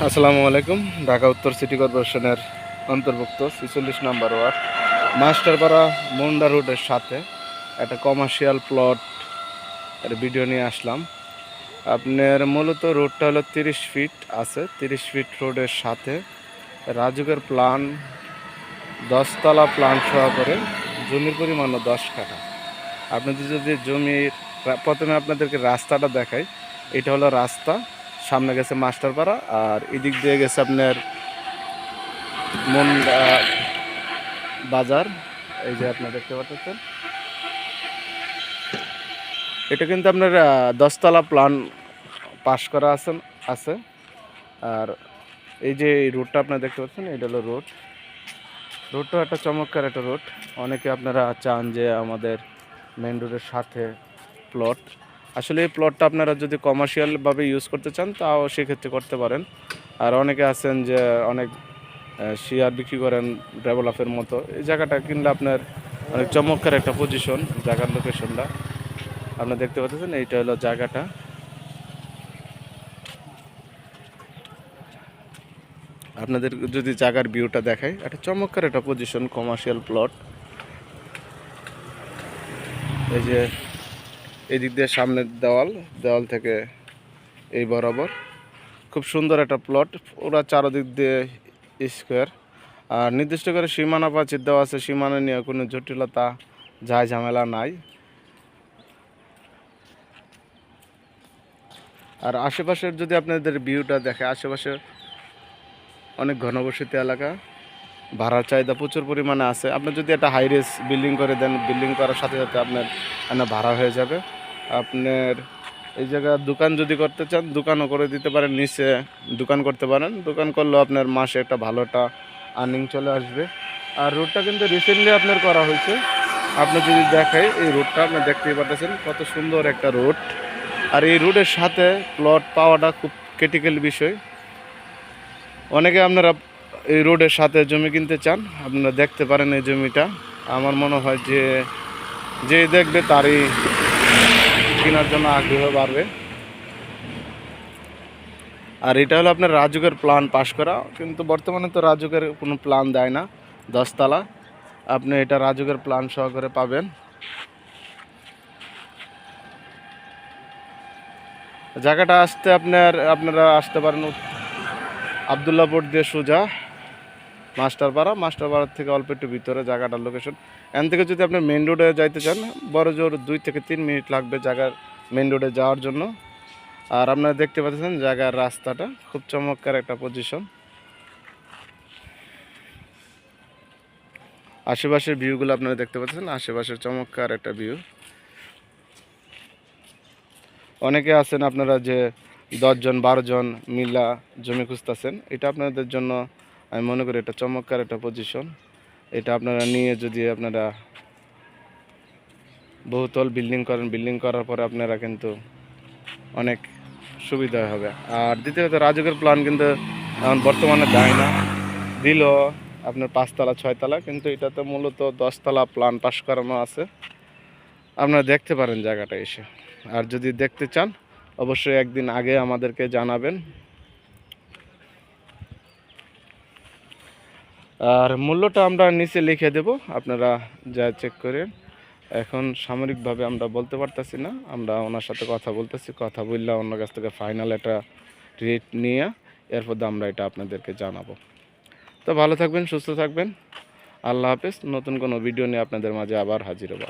আসসালামু আলাইকুম। ঢাকা উত্তর সিটি কর্পোরেশনের অন্তর্ভুক্ত ৪৬ নম্বর ওয়ার্ড মাস্টারপাড়া মুন্ডা রোডের সাথে একটা কমার্শিয়াল প্লট এর ভিডিও নিয়ে আসলাম। আপনার মূলত রোডটা হলো ৩০ ফিট আছে। ৩০ ফিট রোডের সাথে রাজুকের প্ল্যান ১০ তলা প্ল্যান সহ করে জমির পরিমাণও ১০ কাঠা। আপনাদের যদি জমির প্রথমে আপনাদেরকে রাস্তাটা দেখাই, এটা হলো রাস্তা, সামনে গেছে মাস্টারপাড়া আর এদিক দিয়ে গেছে আপনার মুন্ডা বাজার। এই যে আপনারা দেখতে পাচ্ছেন, এটা কিন্তু আপনার ১০ তলা প্ল্যান পাস করা আছে। আর এই যে এই রোডটা আপনারা দেখতে পাচ্ছেন, এটা হলো রোডটা একটা চমৎকার একটা রোড। অনেকে আপনারা চান যে আমাদের মেন রোডের সাথে প্লট, আসলে এই প্লটটা আপনারা যদি কমার্শিয়ালভাবে ইউজ করতে চান তাও সেক্ষেত্রে করতে পারেন। আর অনেকে আছেন যে অনেক শেয়ার বিক্রি করেন ডেভেলপের মতো, এই জায়গাটা কিনলে আপনার অনেক চমৎকার একটা পজিশন। জায়গার লোকেশনটা আপনারা দেখতে পাচ্ছেন, এইটা হলো জায়গাটা। আপনাদের যদি জায়গার ভিউটা দেখায়, একটা চমৎকার একটা পজিশন, কমার্শিয়াল প্লট। এই যে এদিক দিয়ে সামনের দেওয়াল থেকে এই বরাবর খুব সুন্দর একটা প্লট, ওরা চারদিক দিয়ে স্কোয়ার। আর নির্দিষ্ট করে সীমানা প্রাচীর দেওয়া আছে, সীমানা নিয়ে কোনো জটিলতা ঝামেলা নাই। আর আশেপাশের যদি আপনাদের ভিউটা দেখে, আশেপাশে অনেক ঘনবসতি এলাকা, ভাড়ার চাহিদা প্রচুর পরিমাণে আছে। আপনি যদি একটা হাইরেস বিল্ডিং করে দেন, বিল্ডিং করার সাথে সাথে আপনার ভাড়া হয়ে যাবে। আপনার এই জায়গায় দোকান যদি করতে চান, দোকানও করে দিতে পারেন, নিচে দোকান করতে পারেন। দোকান করলেও আপনার মাসে একটা ভালো একটা আর্নিং চলে আসবে। আর রোডটা কিন্তু রিসেন্টলি আপনার করা হয়েছে। আপনি যদি দেখাই, এই রোডটা আপনি দেখতেই পাচ্ছেন কত সুন্দর একটা রোড। আর এই রোডের সাথে প্লট পাওয়াটা খুব ক্রিটিক্যাল বিষয়। অনেকে আপনারা এই রোডের সাথে জমি কিনতে চান, আপনারা দেখতে পারেন এই জমিটা। আমার মনে হয় যে দেখবে তারই কেনার জন্য আগ্রহ বাড়বে। আর এটা হলো আপনার রাজুকের প্ল্যান পাস করা, কিন্তু বর্তমানে তো রাজুকের কোনো প্ল্যান দেয় না ১০ তলা। আপনি এটা রাজুকের প্ল্যান সহকারে পাবেন। জায়গাটা আসতে আপনারা আসতে পারেন আবদুল্লাপুর দিয়ে সোজা মাস্টারপাড়া থেকে অল্প একটু ভিতরে জায়গাটার লোকেশন। এখান থেকে যদি আপনি মেন রোডে যাইতে চান, বড় জোর 2 থেকে 3 মিনিট লাগবে জায়গার মেন রোডে যাওয়ার জন্য। আর আপনারা দেখতে পাচ্ছেন জায়গার রাস্তাটা খুব চমৎকার একটা পজিশন। আশেপাশের ভিউগুলো আপনারা দেখতে পাচ্ছেন, আশেপাশের চমৎকার একটা ভিউ। অনেকে আছেন আপনারা যে 10 জন 12 জন মিলা জমি খুঁজতেছেন, এটা আপনাদের জন্য আমি মনে করি এটা চমৎকার একটা পজিশন। এটা আপনারা নিয়ে যদি আপনারা বহুতল বিল্ডিং করেন, বিল্ডিং করার পরে আপনারা কিন্তু অনেক সুবিধা হবে। আর দ্বিতীয়ত রাজুকের প্ল্যান কিন্তু এখন বর্তমানে দেয় না, দিল আপনার 5 তলা 6 তলা, কিন্তু এটাতে মূলত 10 তলা প্ল্যান পাস করানো আছে। আপনারা দেখতে পারেন জায়গাটা এসে। আর যদি দেখতে চান অবশ্যই একদিন আগে আমাদেরকে জানাবেন। আর মূল্যটা আমরা নিচে লিখে দেব, আপনারা যা চেক করেন। এখন সামরিকভাবে আমরা বলতে পারতেছি না, আমরা ওনার সাথে কথা বলতেছি, কথা বললে ওনার কাছ থেকে ফাইনাল একটা রেট নিয়ে এরপর আমরা এটা আপনাদেরকে জানাবো। তো ভালো থাকবেন, সুস্থ থাকবেন, আল্লাহ হাফেজ। নতুন কোনো ভিডিও নিয়ে আপনাদের মাঝে আবার হাজির হবো।